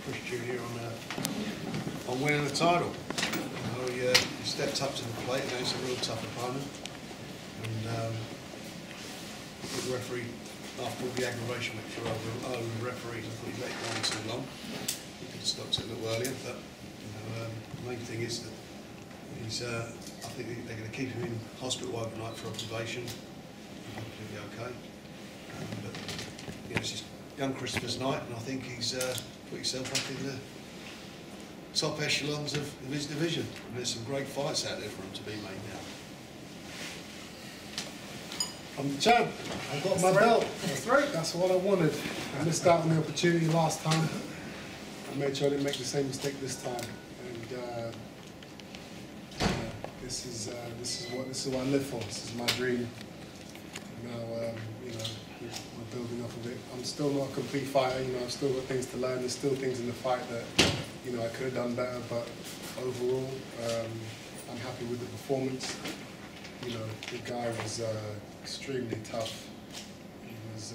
Chris Jr. on winning the title. You know, he stepped up to the plate against a real tough opponent, and the referee, after all the aggravation went through over the referees, I thought he let it go on too long. He could have stopped it a little earlier, but you know, the main thing is that he's. I think they're going to keep him in hospital overnight for observation. He'll be okay. But you know, it's just young Christopher's night, and I think he's put himself up in the top echelons of his division. And there's some great fights out there for him to be made now. I'm the champ. I got my belt. That's right. That's what I wanted. I missed out on the opportunity last time. I made sure I didn't make the same mistake this time. And this is what I live for. This is my dream. Now, you know, we're building off of it. I'm still not a complete fighter. You know, I've still got things to learn. There's still things in the fight that, you know, I could have done better. But overall, I'm happy with the performance. You know, the guy was extremely tough. He was,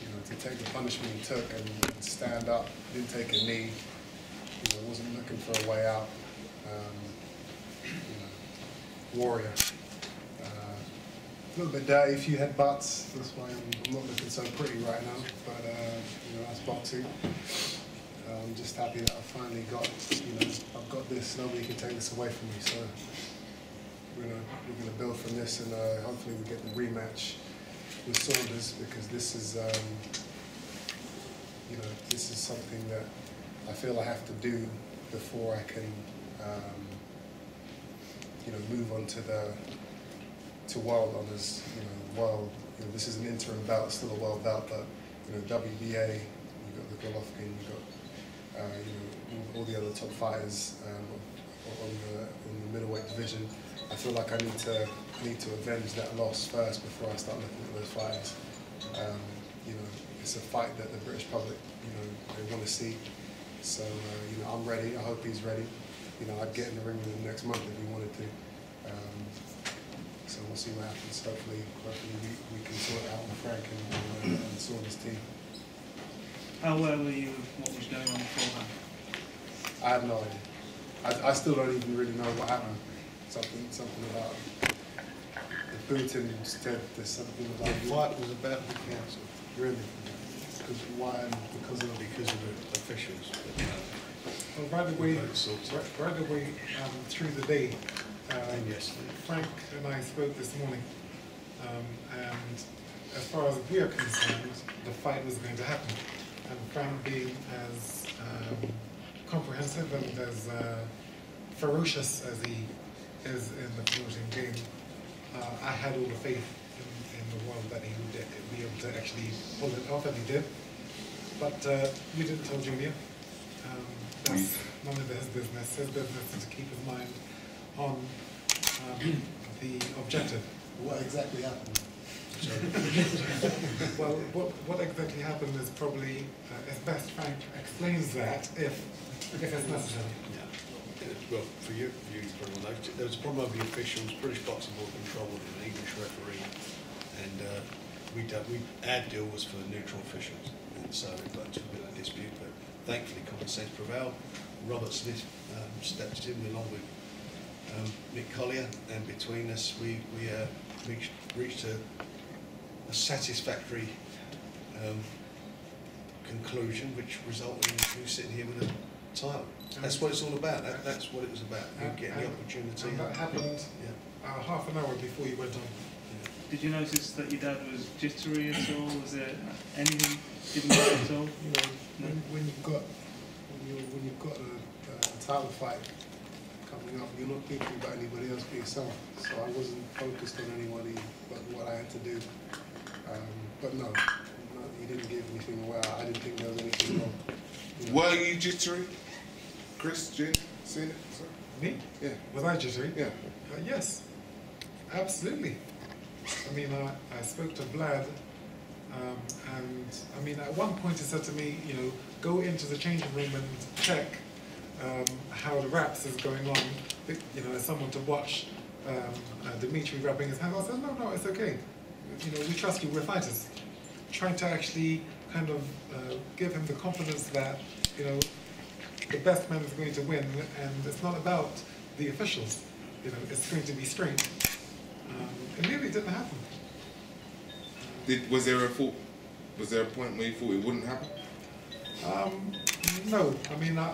you know, to take the punishment he took and stand up, didn't take a knee. You know, wasn't looking for a way out. You know, warrior. A little bit dirty, a few headbutts. That's why I'm not looking so pretty right now. But you know, that's boxing. I'm just happy that I finally got. You know, I've got this. Nobody can take this away from me. So we're gonna build from this, and hopefully we get the rematch with Saunders, because this is you know, this is something that I feel I have to do before I can you know, move on to world honors. You know, this is an interim belt, still a world belt, but you know, WBA, you got the Golovkin, you got you know, all the other top fighters on the middleweight division. I feel like I need to avenge that loss first before I start looking at those fighters. You know, it's a fight that the British public, you know, they want to see. So you know, I'm ready. I hope he's ready. You know, I'd get in the ring with him next month if he wanted to. So we'll see what happens. Hopefully we can sort it out with Frank and Saunders' team. How aware were you of what was going on beforehand? I have no idea. I still don't even really know what happened. Something about the booting instead. There's something about the fight was about the council. Really? Because why? Because of the officials. Well, right away through the day. Frank and I spoke this morning, and as far as we are concerned, the fight was going to happen. And Frank being as comprehensive and as ferocious as he is in the promoting game, I had all the faith in the world that he would be able to actually pull it off, and he did. But we didn't tell Junior. That's none of his business. His business is to keep his mind on the objective. What exactly happened? Well, what exactly happened is probably, it's best Frank explains that if it's necessary. Yeah. Well, for you probably know, there was a problem with the officials. British Boxing Board controlled an English referee, and our deal was for neutral officials, and so it got into a bit of a dispute. But thankfully, common sense prevailed. Robert Smith stepped in along with Nick Collier, and between us we reached a satisfactory conclusion, which resulted in you sitting here with a title. That's what it's all about. That's what it was about. Getting the opportunity. And that happened half an hour before you went on. Yeah. Did you notice that your dad was jittery at all? Was there anything giving you at all? You know, when you've got a title fight coming up, you're not thinking about anybody else but yourself. So I wasn't focused on anybody but what I had to do. But no, he didn't give anything away. I didn't think there was anything wrong. You know. Were you jittery? Chris, Jim, seen it? Sorry. Me? Yeah. Was I jittery? Yeah. Yes, absolutely. I mean, I spoke to Vlad, and I mean, at one point he said to me, you know, go into the changing room and check how the raps is going on. You know, as someone to watch Dmitry wrapping his hands. I said, no, it's okay. You know, we trust you. We're fighters. Trying to actually kind of give him the confidence that, you know, the best man is going to win, and it's not about the officials. You know, it's going to be straight. It really didn't happen. Was there a point where you thought it wouldn't happen? No, I mean, I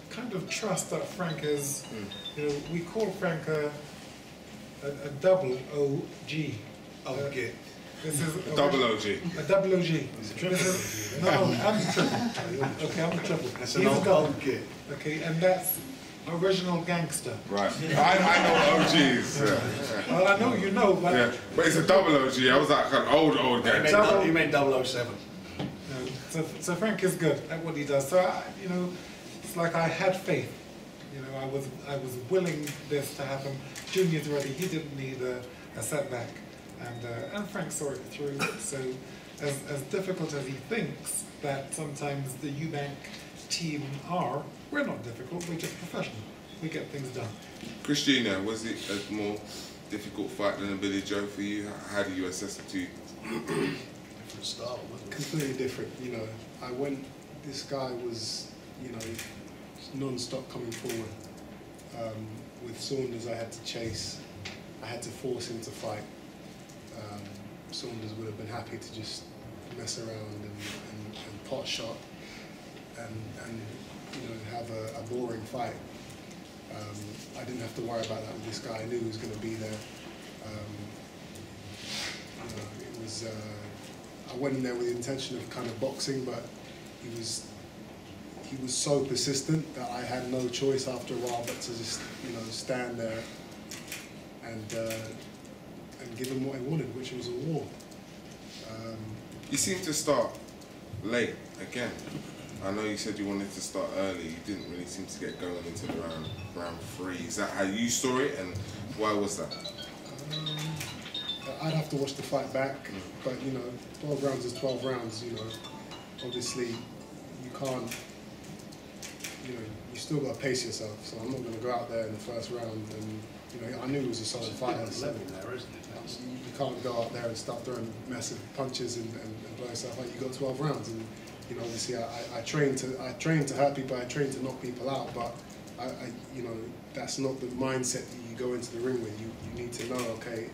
kind of trust that Frank is, you know, we call Frank a double OG. Okay. This is A double OG. A double OG. It's a triple. No, I'm the triple. Okay, I'm the triple. That's He's an a old double. kid. Okay, and that's original gangster. Right. I know OGs. Yeah. Well, I know you know, but Yeah. But it's a double OG. I was like an old guy. You meant 007. no, so Frank is good at what he does. So you know, it's like I had faith. You know, I was willing this to happen. Junior's ready. He didn't need a setback, and Frank saw it through. So as difficult as he thinks that sometimes the Eubank team are, we're not difficult. We're just professional. We get things done. Chudinov, was it a more difficult fight than a Billy Joe for you? How do you assess the two? Different style, wasn't it? Completely different, you know. This guy was, you know, non-stop coming forward. With Saunders, I had to chase. I had to force him to fight. Saunders would have been happy to just mess around and pot shot and you know, have a boring fight. I didn't have to worry about that with this guy. I knew he was going to be there. You know, it was. I went in there with the intention of kind of boxing, but he was so persistent that I had no choice after a while but to just, you know, stand there and give him what he wanted, which was a war. You seem to start late again. I know you said you wanted to start early. You didn't really seem to get going into the round 3. Is that how you saw it, and why was that? I'd have to watch the fight back, but you know, 12 rounds is 12 rounds. You know, obviously you can't. You know, you still got to pace yourself. So I'm not going to go out there in the first round and, you know, I knew it was a solid fight. You can't go out there and start throwing massive punches and blow yourself out. You got 12 rounds, and you know, obviously I train to hurt people. I train to knock people out, but you know, that's not the mindset that you go into the ring with. You need to know, okay,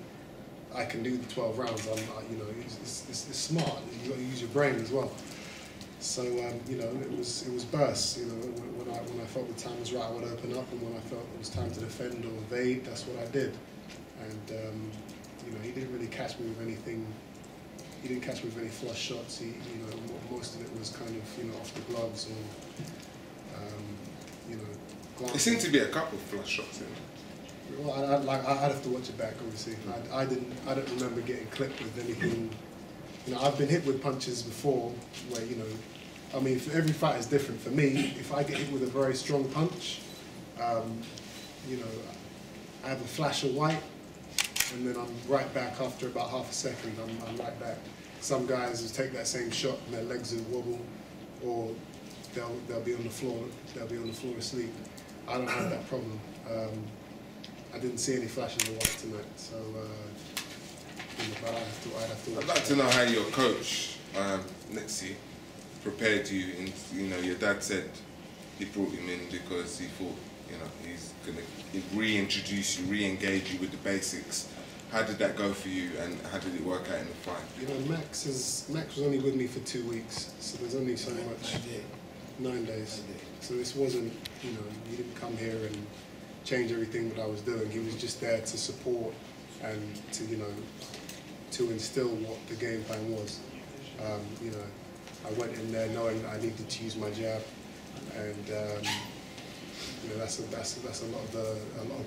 I can do the 12 rounds. You know, it's smart. You got to use your brain as well. So you know, it was bursts. You know, when I felt the time was right, I would open up, and when I felt it was time to defend or evade, that's what I did. And you know, he didn't really catch me with anything. He didn't catch me with any flush shots. You know, most of it was kind of, you know, off the gloves or you know. Glasses. There seemed to be a couple of flush shots in it. Well, I'd have to watch it back, obviously. I don't remember getting clipped with anything. You know, I've been hit with punches before where, you know, I mean, every fight is different. For me, if I get hit with a very strong punch, you know, I have a flash of white, and then I'm right back after about half a second. I'm right back. Some guys will take that same shot and their legs will wobble, or they'll be on the floor. They'll be on the floor asleep. I don't have that problem. I didn't see any flashes of white tonight, so but I'd have to watch. I'd like to know how your coach, Nitsi, prepared you. You know, your dad said he brought him in because he thought, you know, he's going to reintroduce you, re-engage you with the basics. How did that go for you, and how did it work out in the fight? You know, Max was only with me for 2 weeks, so there's only so much. 9 days. So this wasn't, you know, he didn't come here and change everything that I was doing. He was just there to support and to, you know, to instill what the game plan was. You know, I went in there knowing that I needed to use my jab, and you know, that's a lot of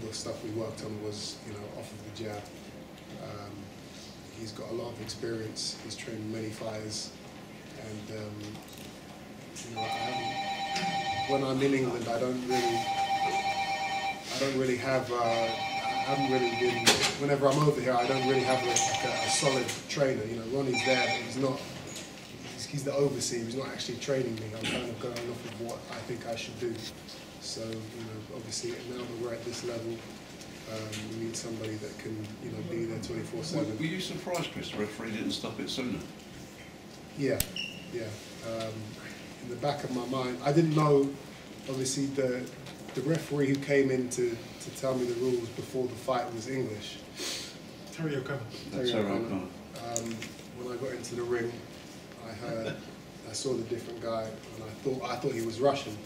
the stuff we worked on was, you know, off of the jab. He's got a lot of experience. He's trained many fighters, and you know, when I'm in England, I haven't really been. Whenever I'm over here, I don't really have a solid trainer. You know, Ronnie's there, but he's not. He's the overseer. He's not actually training me. I'm kind of going off of what I think I should do. So, you know, obviously now that we're at this level, we need somebody that can, you know, be there 24/7. Were you surprised, Chris, the referee didn't stop it sooner? Yeah, yeah. In the back of my mind, I didn't know. Obviously, the referee who came in to tell me the rules before the fight was English. Terry O'Connor. That's all right, Connor. When I got into the ring, I saw the different guy, and I thought he was Russian.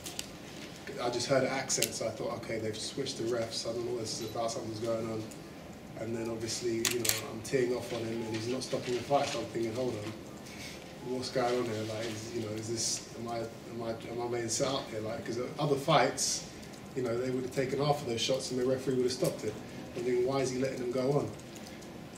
I just heard the accent, so I thought, okay, they've switched the refs. I don't know what this is about. Something's going on. And then obviously, you know, I'm teeing off on him, and he's not stopping the fight. So I'm thinking, hold on, what's going on here? Like, is this? Am I being set up here? Like, because other fights, you know, they would have taken half of those shots, and the referee would have stopped it. I'm thinking, why is he letting them go on?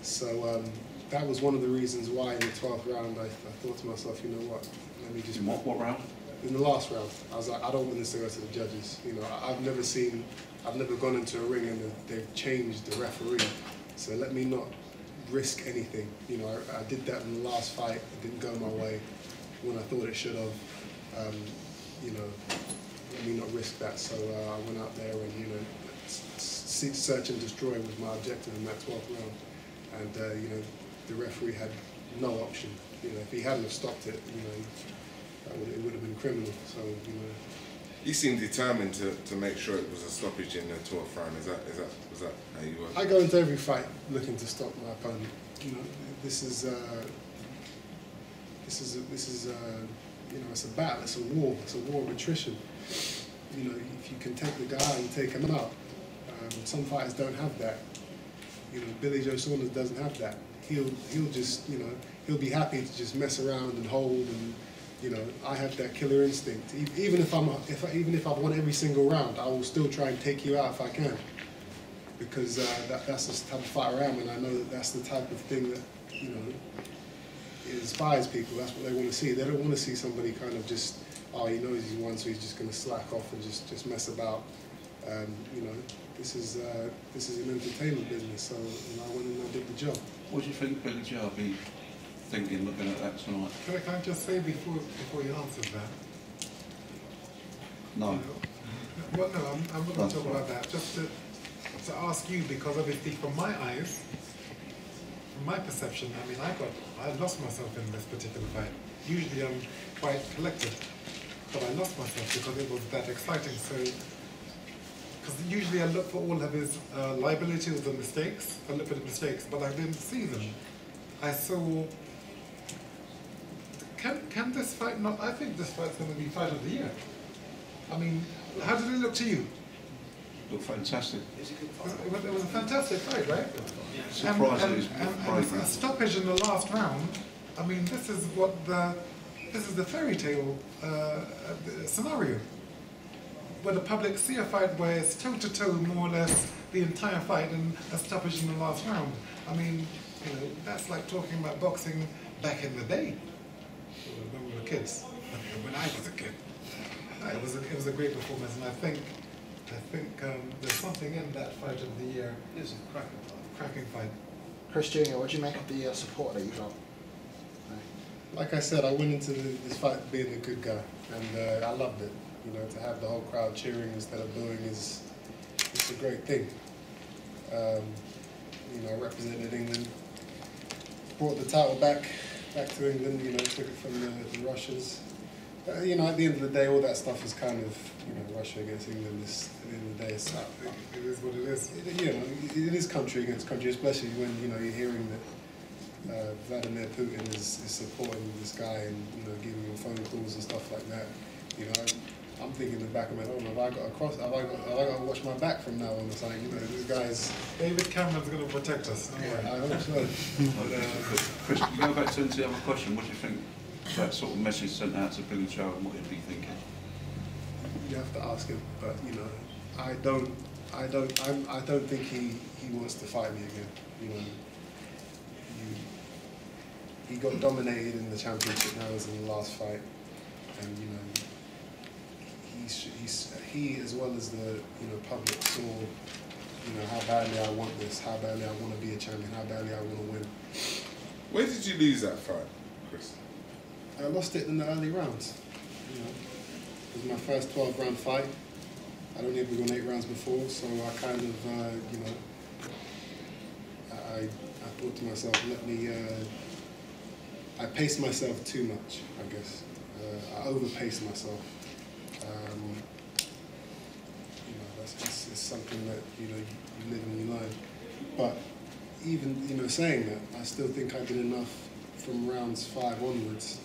So that was one of the reasons why in the 12th round I thought to myself, you know what? Let me just. In what round? In the last round, I was like, I don't want this to go to the judges. You know, I've never gone into a ring and they've changed the referee. So let me not risk anything. You know, I did that in the last fight. It didn't go my way when I thought it should have. You know, let me not risk that. So I went out there and, you know, search and destroy was my objective in that 12th round. And, you know, the referee had no option. You know, if he hadn't have stopped it, you know, it would have been criminal. So, you know. You seem determined to make sure it was a stoppage in the 12th round. Was that how you were? I go into every fight looking to stop my opponent. You know, this is you know, it's a battle. It's a war. It's a war of attrition. You know, if you can take the guy and take him out, some fighters don't have that. You know, Billy Joe Saunders doesn't have that. He'll just, you know, he'll be happy to just mess around and hold and. You know, I have that killer instinct. Even if I've won every single round, I will still try and take you out if I can, because that's the type of fighter I am, and I know that that's the type of thing that, you know, inspires people. That's what they want to see. They don't want to see somebody kind of just, oh, he knows he's won, so he's just going to slack off and just mess about. You know, this is an entertainment business, so you know, I went and I did the job. What do you think Billy Joe will be thinking, looking at that tonight? Can I just say before you answer that? No. You know, well, no, I'm not going to talk about that. Just to ask you, because obviously from my eyes, from my perception, I mean, I lost myself in this particular fight. Usually I'm quite collected, but I lost myself because it was that exciting. So, because usually I look for all of his liabilities and mistakes. I look for the mistakes, but I didn't see them. I saw. Can this fight not? I think this fight's going to be fight of the year. I mean, how did it look to you? Looked fantastic. It was a fantastic fight, right? Surprising. And a stoppage in the last round. I mean, this is the fairy tale scenario, where the public see a fight where it's toe to toe, more or less, the entire fight, and a stoppage in the last round. I mean, you know, that's like talking about boxing back in the day, when we were kids. When I was a kid, it was a great performance, and I think there's something in that fight of the year. It's a cracking fight. Chris Jr., what do you make of the support that you got? Like I said, I went into this fight being a good guy, and I loved it. You know, to have the whole crowd cheering instead of booing it's a great thing. You know, I represented England, brought the title back to England. You know, took it from the Russians. You know, at the end of the day, all that stuff is kind of, you know, Russia against England. At the end of the day, it's It is what it is. You know, it is country against country, especially when, you know, you're hearing that Vladimir Putin is supporting this guy and, you know, giving him phone calls and stuff like that. You know, I'm thinking in the back of my head, have I got to watch my back from now on? It's like, you know, this guy's. David Cameron's going to protect us. Yeah, I hope so. Chris, you go back to the other question. What do you think that sort of message sent out to Billy Joe and what he'd be thinking? You have to ask him, but you know, I don't think he wants to fight me again. You know, he got dominated in the championship. Now as in the last fight, and you know, he as well as the public saw, you know, how badly I want this, how badly I want to be a champion, how badly I want to win. Where did you lose that fight, Chris? I lost it in the early rounds. You know, it was my first 12-round fight. I'd only ever gone 8 rounds before, so I kind of, you know, I thought to myself, let me I pace myself too much, I guess. I overpace myself. You know, that's something that, you know, you live and you learn. But even, you know, saying that, I still think I did enough from rounds 5 onwards,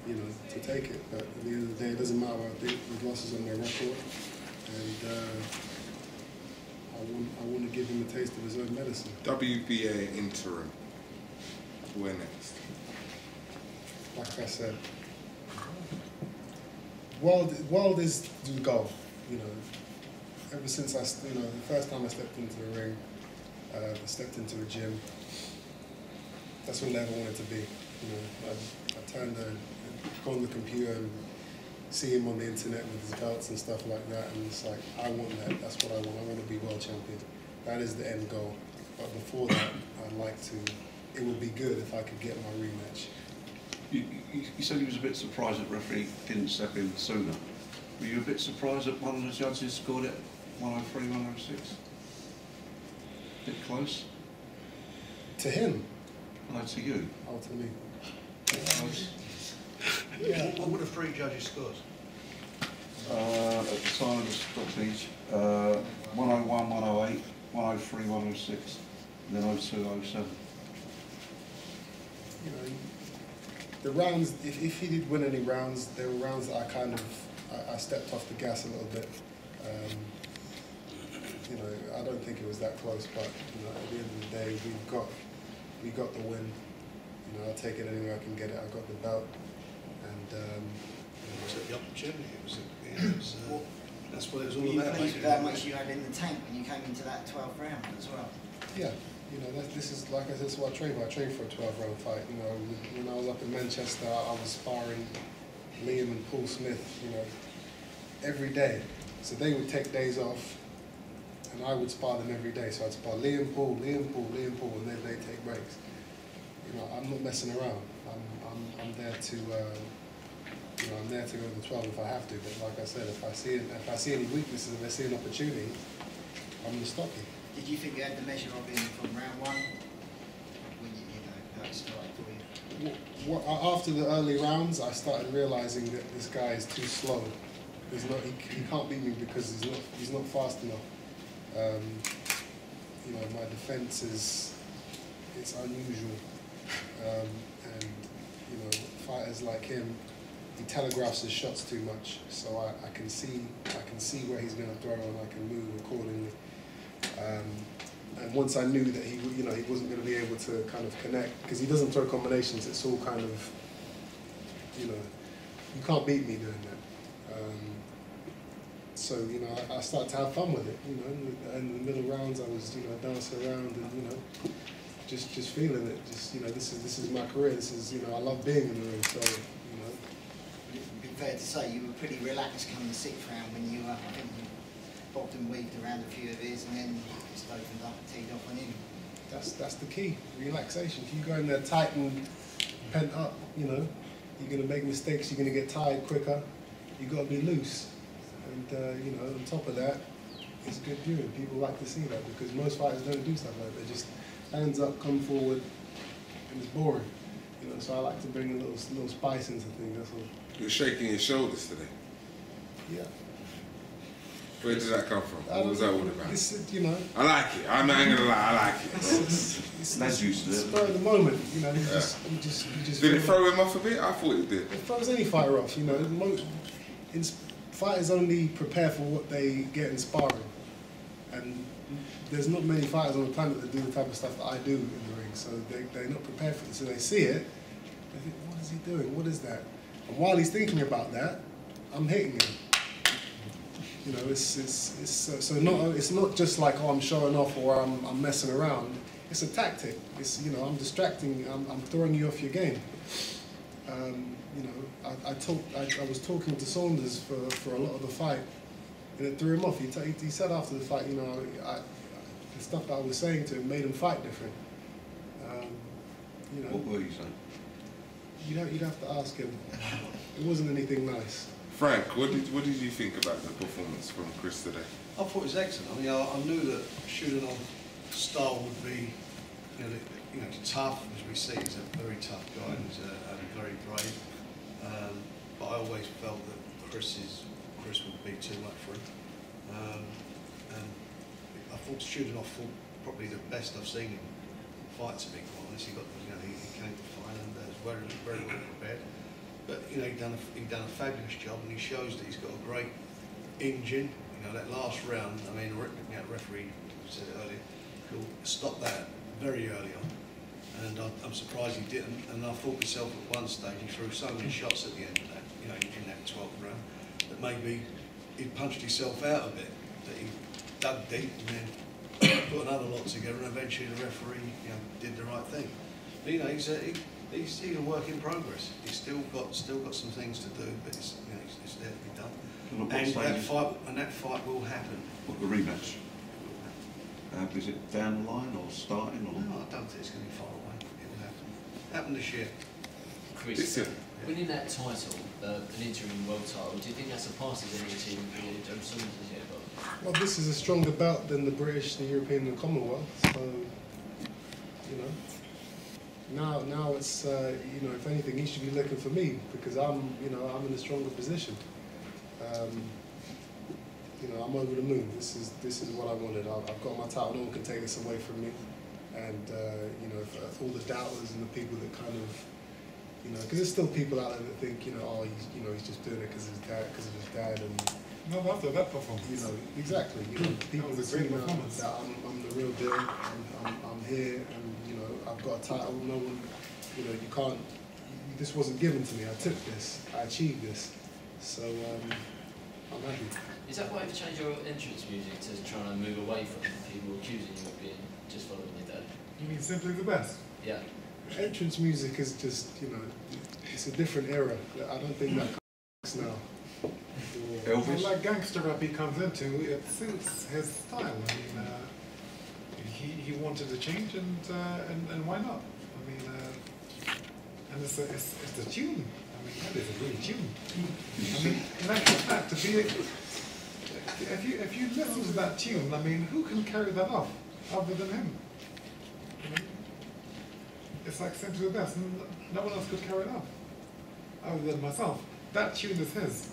you know, to take it. But at the end of the day, it doesn't matter what I think. The losses on their record, and I want to give him a taste of his own medicine. WBA interim. Where next? Like I said, world is the goal. You know, ever since you know, the first time I stepped into the ring, I stepped into a gym. That's all I ever wanted to be. You know, I turned and go on the computer and see him on the internet with his belts and stuff like that, and it's like, I want that. That's what I want. I want to be world champion. That is the end goal. But before that, I'd like to. It would be good if I could get my rematch. You said you was a bit surprised that the referee didn't step in sooner. Were you a bit surprised that one of the judges scored it 103, 106? Bit close? To him? No, to you. Oh, to me. Bit close? Yeah. What would the 3 judges scored? At the time of the stoppage, 101, 108, 103, 106, and then 02, 07. You know, the rounds, if he did win any rounds, there were rounds that I stepped off the gas a little bit. You know, I don't think it was that close, but you know, at the end of the day, we got the win. You know, I'll take it anywhere I can get it. I got the belt, and It was the opportunity. That's what it was all Were you about. pleased with how much you had in the tank when you came into that 12th round as well? yeah, you know, this is, like I said, that's what I trained for. I trained for a 12-round fight. You know, when I was up in Manchester, I was sparring Liam and Paul Smith, you know, every day. So they would take days off, and I would spar them every day. So I'd spar Liam, Paul, Liam, Paul, Liam, Paul, and then they'd take breaks. You know, I'm not messing around. I'm there to, you know, I'm there to go to the 12 if I have to. But like I said, if I see any weaknesses, if I see an opportunity, I'm going to stop you. Did you think you had the measure of him from round 1? When you know, how it started for you? After the early rounds, I started realizing that this guy is too slow. He can't beat me because he's not fast enough. You know, my defense it's unusual, and you know, fighters like him, he telegraphs his shots too much. So I can see where he's going to throw, and I can move accordingly. And once I knew that he wasn't going to be able to kind of connect, because he doesn't throw combinations. It's all kind of, you know, you can't beat me doing that. So you know, I started to have fun with it. You know, in the middle rounds, I was, you know, dancing around and, you know, just feeling it. Just, you know, this is my career. This is, you know, I love being in the ring. So you know, It'd be fair to say you were pretty relaxed coming the 6th round when you I think you bobbed and weaved around a few of his, and then just opened up and teed off on him. that's the key. Relaxation. If you go in there tight and pent up, you know, you're going to make mistakes. You're going to get tired quicker. You got to be loose. And you know, on top of that, it's good viewing. People like to see that because most fighters don't do stuff like that. Just hands up, come forward, and it's boring. You know, so I like to bring a little spice into things. That's all. You're shaking your shoulders today. Yeah. Where did that come from? What was that all about? It's, you know, I like it. I'm not gonna lie. I like it. That's used to it. Spur of the moment. You know, you just. Did it throw him off a bit? I thought it did. It throws any fighter off. You know, fighters only prepare for what they get in sparring, and there's not many fighters on the planet that do the type of stuff that I do in the ring. So they're not prepared for it. So they see it, they think, what is he doing? What is that? And while he's thinking about that, I'm hitting him. You know, it's not just like, oh, I'm showing off or I'm messing around. It's a tactic. It's, you know, I'm distracting. I'm throwing you off your game. You know, I was talking to Saunders for a lot of the fight, and it threw him off. He said after the fight, you know, the stuff that I was saying to him made him fight different. You know, What were you saying? You'd have to ask him. It wasn't anything nice. Frank, what did you think about the performance from Chris today? I thought it was excellent. I mean, I knew that Chudinov's style would be he's tough, as we see. He's a very tough guy and very brave. But I always felt that Chris would be too much for him. And I thought Chudinov fought probably the best I've seen him fight, to be quite honest. He came to fight and was very, very well prepared. But he'd done a fabulous job, and he shows that he's got a great engine. That last round, I mean, the referee said it earlier, he'll stop that very early on. And I'm surprised he didn't. And I thought myself at one stage, he threw so many shots at the end of that, in that 12th round, that maybe he punched himself out a bit, that he dug deep and then put another lot together, and eventually the referee did the right thing. But, he's a work in progress. He's still got some things to do, but it's there to be done. And that fight will happen. What, the rematch? Is it down the line or starting? Or? No, I don't think it's going to be far away. It will happen. Happen this year. Chris, winning that title, an interim world title, do you think that surpasses any team Joe Saunders has yet got? Well, this is a stronger belt than the British, the European, and the Commonwealth. So, now it's if anything, he should be looking for me because I'm in a stronger position. I'm over the moon. This is what I wanted. I've got my title. No one can take this away from me. And for all the doubters and the people that kind of, because there's still people out there that think, he's just doing it because of his dad, and no, after that performance. Exactly. People that see now that I'm the real deal. I'm here, and I've got a title. No one, you can't. This wasn't given to me. I took this. I achieved this. So I'm happy. Is that why you've changed your entrance music to try and move away from people accusing you of being just following your dad? You mean simply the best? Yeah. Entrance music is just, it's a different era. I don't think that comes now. Elvis? Like gangster rap he comes into, it suits his style. I mean, he wanted to change, and why not? I mean, and it's a tune. I mean, that is a good tune. I mean, in actual fact, if you listen to that tune, I mean, who can carry that off other than him? It's like simply the best. No one else could carry it off other than myself. That tune is his.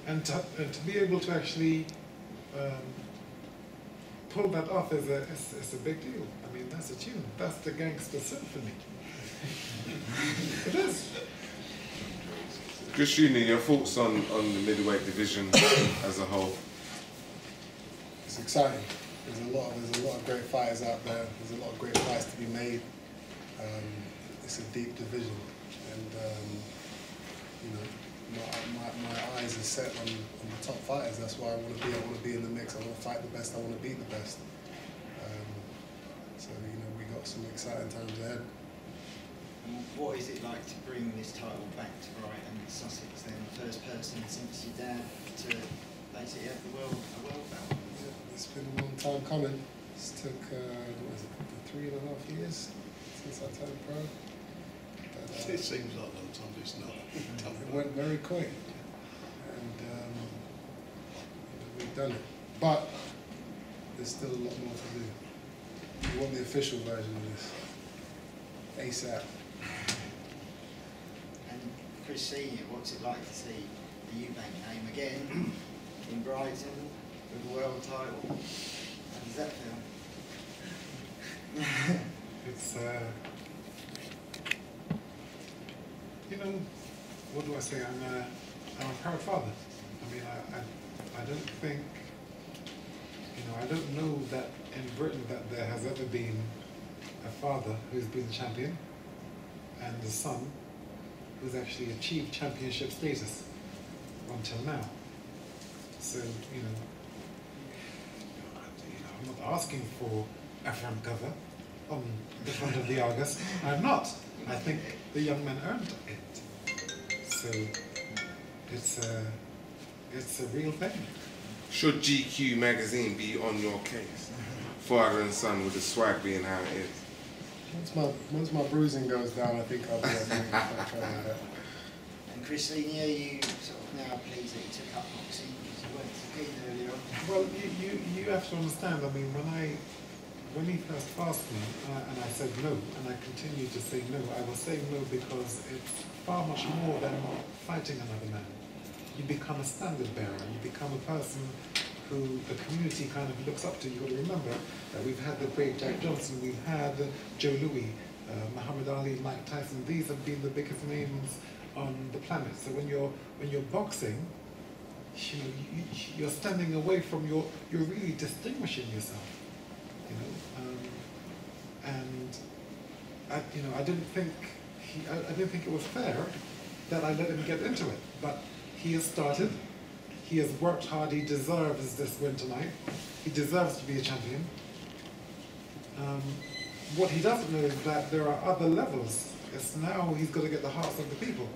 And to be able to actually pull that off is a big deal. I mean, that's a tune. That's the gangster symphony. It is. Chudinov, your thoughts on the middleweight division as a whole? It's exciting. There's a lot of great fighters out there. There's a lot of great fights to be made. It's a deep division, and my eyes are set on the top fighters. That's why I want to be. I want to be in the mix. I want to fight the best. I want to beat the best. So we got some exciting times ahead. What is it like to bring this title back to Brighton, Sussex? Then, first person since your dad to basically have a world belt. It's been a long time coming. It took 3.5 years since I turned pro. But, it seems like a long time, but it's not. It went very quick, and we've done it. But there's still a lot more to do. We want the official version of this ASAP. And Chris Senior, what's it like to see the Eubank name again in Brighton with a world title? How does that feel? It's what do I say? I'm a proud father. I mean, I don't think, I don't know that in Britain that there has ever been a father who's been the champion and a son who's actually achieved championship status until now. So, I'm not asking for a front cover on the front of the Argus. I'm not. I think the young man earned it. So it's a real thing. Should GQ magazine be on your case? Father and son with the swag being how it is. Once my bruising goes down, I think I'll be able to try that. And Chris Senior, you sort of now pleased that you took up boxing because you weren't so keen earlier on. Well, you have to understand. I mean, when I when he first asked me, and I said no, and I continue to say no, I will say no because it's far much more than fighting another man. You become a standard bearer. You become a person who the community kind of looks up to. You've got to remember that we've had the great Jack Johnson, we've had Joe Louis, Muhammad Ali, Mike Tyson. These have been the biggest names on the planet. So when you're boxing, you're standing away from you're really distinguishing yourself. And I didn't think it was fair that I let him get into it. But he has started. He has worked hard. He deserves this win tonight. He deserves to be a champion. What he doesn't know is that there are other levels. It's now he's got to get the hearts of the people,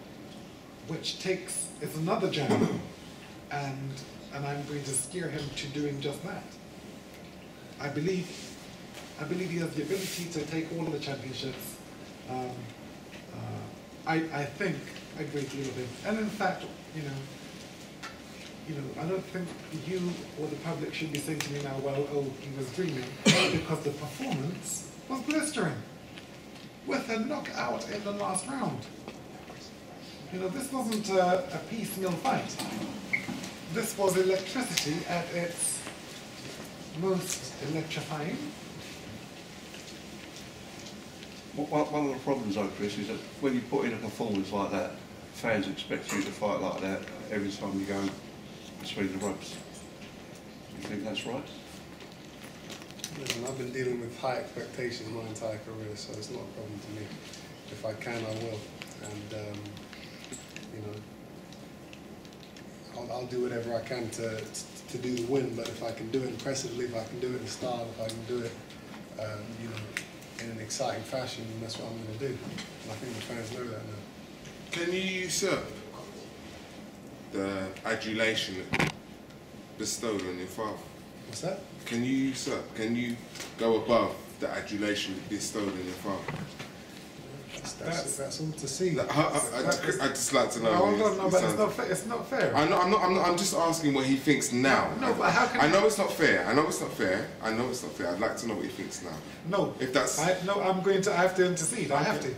which it's another jam. And I'm going to steer him to doing just that. I believe he has the ability to take all of the championships. I think a great deal of it. And in fact, I don't think you or the public should be saying to me now, well, oh, he was dreaming, because the performance was blistering, with a knockout in the last round. This wasn't a piecemeal fight. This was electricity at its most electrifying. One of the problems, though, Chris, is that when you put in a performance like that, fans expect you to fight like that every time you go between the ropes. Do you think that's right? Listen, I've been dealing with high expectations my entire career, so it's not a problem to me. If I can, I will. And, I'll do whatever I can to do the win, but if I can do it impressively, if I can do it in style, if I can do it, in an exciting fashion, that's what I'm going to do. And I think the fans know that now. Can you usurp the adulation bestowed on your father? What's that? Can you usurp? Can you go above the adulation bestowed on your father? That's all to see. I'd just like to know. No, but it's not fair. I'm just asking what he thinks now. No, but how can I know it's not fair. I'd like to know what he thinks now. No. If that's... I have to intercede. I have to.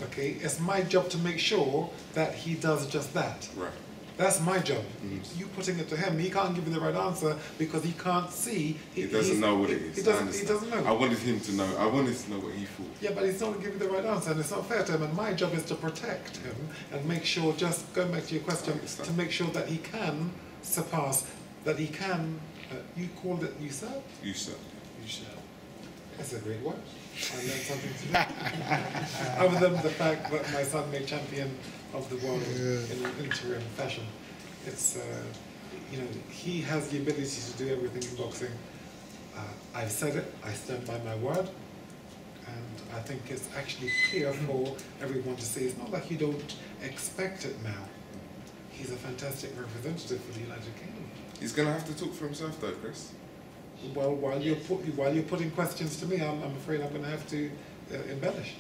Okay. It's my job to make sure that he does just that. Right. That's my job. You putting it to him, he can't give you the right answer because he can't see. He doesn't know what it is. He doesn't know. I wanted him to know. I wanted to know what he thought. Yeah, but he's not going to give you the right answer, and it's not fair to him. And my job is to protect him and make sure, just going back to your question, to make sure that he can surpass, that he can, you called it usurp? Usurp. That's a great word. I learned something today. Other than the fact that my son made champion of the world in an interim fashion. It's, he has the ability to do everything in boxing. I've said it, I stand by my word, and I think it's actually clear for everyone to see. It's not like you don't expect it now. He's a fantastic representative for the United Kingdom. He's going to have to talk for himself though, Chris. Well, while you're putting questions to me, I'm afraid I'm going to have to embellish.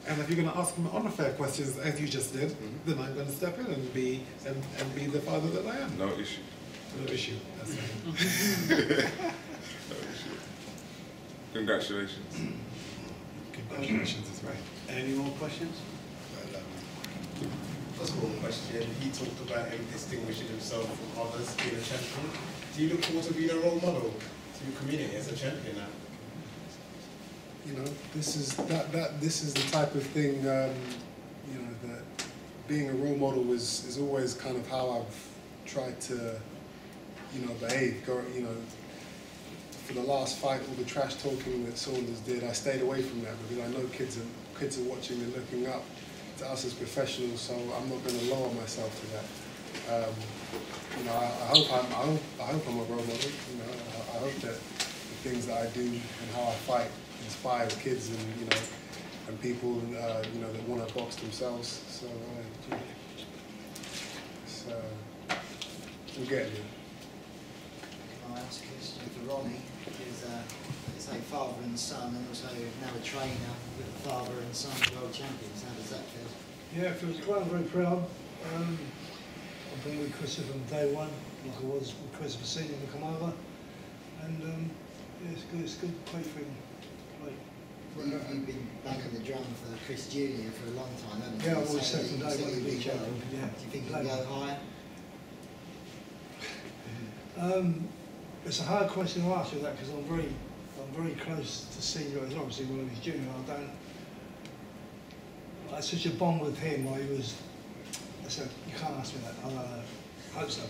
And if you're going to ask him unfair questions, as you just did, then I'm going to step in and be the father that I am. No issue. No issue. That's it. No issue. Congratulations. Congratulations is right. Any more questions? First of all, question. He talked about him distinguishing himself from others, being a champion. Do you look forward to being a role model to your community as a champion now? This is the type of thing, that being a role model is always kind of how I've tried to, behave. For the last fight, all the trash talking that Saunders did, I stayed away from that because I know kids are watching and looking up to us as professionals, so I'm not going to lower myself to that. I hope I'm a role model. I hope that the things that I do and how I fight inspire kids and people that want to box themselves. So we'll get there. I'll ask a question for Ronnie, because it's like father and son, and also now a trainer with a father and son world champions. How does that feel? Yeah, it feels great. I'm very proud. I've been with Chris from day one, like I was with Chris Senior to come over, and Yeah, it's good play for him. You've been banging the drum for Chris Jr. for a long time, haven't you? Yeah, I've always So said from day you one said he'd be you do well. champion, yeah. Do you think you can go higher? It's a hard question to answer that because I'm very close to senior. He's obviously one of his junior. I had such a bond with him. I said, you can't ask me that. I hope so.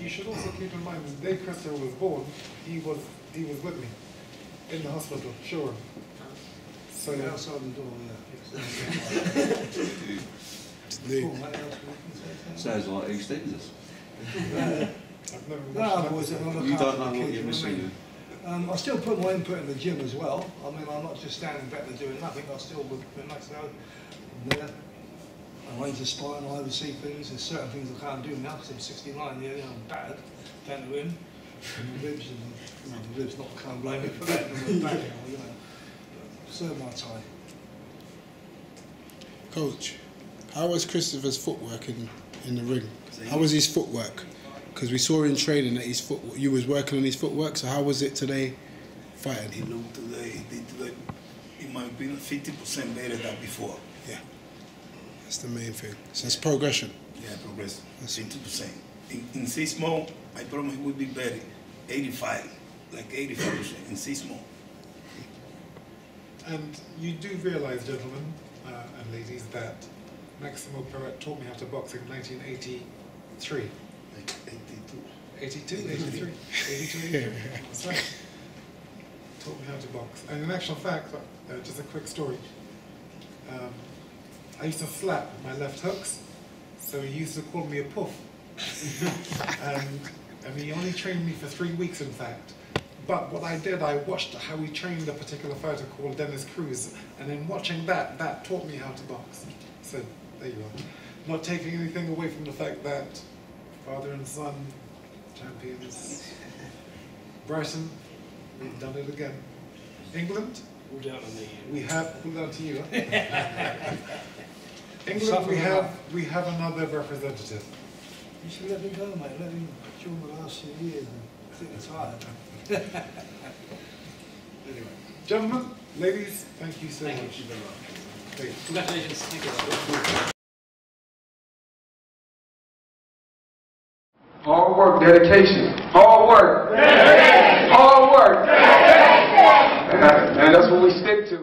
You should also keep in mind, the day Christopher was born, he was with me in the hospital, sure. So outside the door, Sounds like EastEnders. I've never You don't know what you're missing. I still put my input in the gym as well. I mean, I'm not just standing back there doing nothing. I still would like to go there. I raise the spine, I oversee things. There's certain things I can't do now because I'm 69 years, I'm battered down the rim. And the ribs, and the ribs, not can't blame me for that. And back, serve my time. Coach, how was Christopher's footwork in the ring? How was his footwork? Because we saw in training that you was working on his footwork. So how was it today, fighting? He looked today, in my opinion, 50% better than before. Yeah, that's the main thing. So it's progression. Yeah, progress. 50%. In 6 months, I promise it will be better. 85, like 85% in 6 months. And you do realise, gentlemen and ladies, that Maximo Perret taught me how to box in 1983. 82, 83, 82. That's right. Taught me how to box. And in actual fact, just a quick story. I used to slap my left hooks, so he used to call me a puff. And he only trained me for 3 weeks, in fact. But what I did, I watched how he trained a particular fighter called Dennis Cruz, and in watching that taught me how to box. So there you are. Not taking anything away from the fact that father and son champions. Brighton, we've done it again. England, All down to me. we have pulled down to you. England, we have another representative. You should let me go, mate. Let me join the last few years. I think it's hard. Anyway, gentlemen, ladies, thank you so much. Thank you very much. Thank you. Congratulations. Thank you. Hard work, dedication. Hard work. Dedication. Hard work. Dedication. And that's what we stick to.